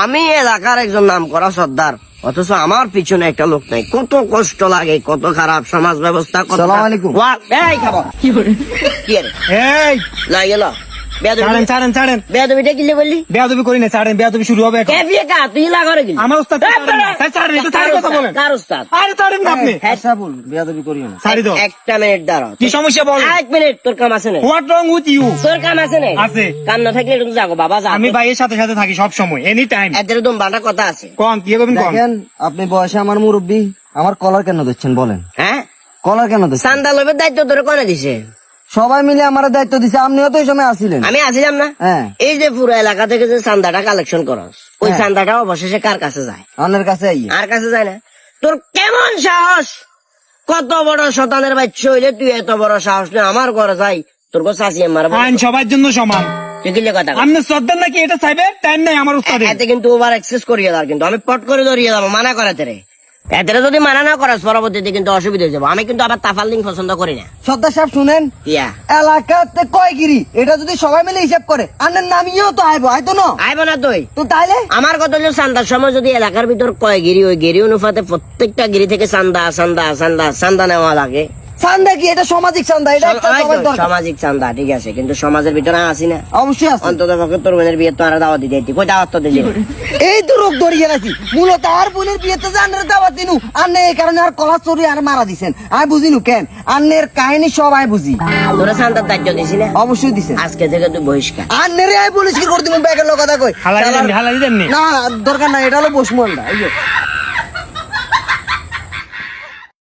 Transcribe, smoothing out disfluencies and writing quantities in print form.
আমি এলাকার একজন নাম করা সর্দার, অথচ আমার পিছনে একটা লোক নাই। কত কষ্ট লাগে, কত খারাপ সমাজ ব্যবস্থা। সালাম আলাইকুম। এই খাবো কি রে এই লাই গেল ছাড়েন ছাড়েন ছাড়েন, বেয়াদবিটা কিলে বললি? বেয়াদবি করি না, ছাড়েন, বেয়াদবি শুরু হবে এখন। কে বিয়ে কা তুই লাগারে গেলি? আমার উস্তাদ ছাড়েন, একটু ছাড়েন, কথা বলেন। কার উস্তাদ? আরে ছাড়েন না আপনি, সাবুল বেয়াদবি করিও না। ছাড়ি দাও। একটা মিনিট দাঁড়াও। কি সমস্যা বল? এক মিনিট, তোর কাম আছে না? What wrong with you? তোর কাম আছে না? আছে। কাম না থাকলে এরকম যাগো বাবা, যা। আমি ভাইয়ের সাথে সাথে থাকি সব সময়, এনি টাইম। এদের দম বাটা কথা আছে। কোন কি করবেন কোন? দেখেন আপনি বয়সে আমার মুরব্বী, আমার কলার কেন দিচ্ছেন বলেন? হ্যাঁ, কলার কেন দিচ্ছেন? চান্দা লবের দায়িত্ব তোর কোনে দিছে? সবাই মিলে আমার দায়িত্ব দিছে, আপনিও তো ওই সময় আসিলেন। আমি আসিলাম না? হ্যাঁ। এই যে পুরো এলাকা থেকে যে চান্দাটা কালেকশন করস, ওই হ্যাঁ। চান্দাটা অবশেষে কার কাছে যায়? আপনার কাছে আইয়ে আর কাছে যায় না? তোর কেমন সাহস? কত বড় শতানের বাচ্চা হইলে তুই এত বড় সাহস নিয়ে আমার ঘরে যাই? তোর কাছে আসি আমার আইন সবার জন্য সমান। তুই কিলে কথা কস? আপনি শ্রদ্ধা নাকি এটা চাইবে? টাইম নাই আমার উস্তাদের। এতে কিন্তু ওভার এক্সেস করিয়ে দাও, কিন্তু আমি পট করে ধরিয়ে যাবো, মানা করাতে রে। এতে যদি মানা না করাস পরবর্তীতে কিন্তু অসুবিধা হয়ে যাবো। আমি কিন্তু আবার তাফালিং পছন্দ করি না। সর্দার সাহেব শুনেন, ইয়া এলাকাতে কয়গিরি এটা যদি সবাই মিলে হিসাব করে আন্নার নামিয়েও তো আইবো, আইতো না? আইব না তুই? তো তাইলে আমার কথা হলো চান্দার সময় যদি এলাকার ভিতর কয় গিরি, ওই গিরি অনুপাতে প্রত্যেকটা গিরি থেকে চান্দা চান্দা চান্দা চান্দা নেওয়া লাগে। চান্দা কি এটা সামাজিক চান্দা, এটা একটা সবার দরকার। সামাজিক চান্দা ঠিক আছে, কিন্তু সমাজের ভিতরে আসি না। অবশ্যই আছে। অন্তত পক্ষে তোর বোনের বিয়ে তো আর দাওয়াত দিতে কই দাওয়াত তো দিলি? এই তো রোগ ধরিয়ে রাখি, মূলত আর বোনের বিয়েতে যে আন্নের দাওয়াত দিনু, আন্নে এই কারণে আর কলা চুরি আর মারা দিছেন। আমি বুঝিনু কেন, আন্নের কাহিনী সবাই বুঝি। তোরা চান্দার দায়িত্ব দিছি না? অবশ্যই দিছেন। আজকে থেকে তুই বহিষ্কার। আন্নের আই পুলিশ কি করে দিবেন ব্যাগের লোক কথা কই? হালাই দেননি, হালাই দেননি। না দরকার নাই, এটা হলো বসমন্ডা। এই যে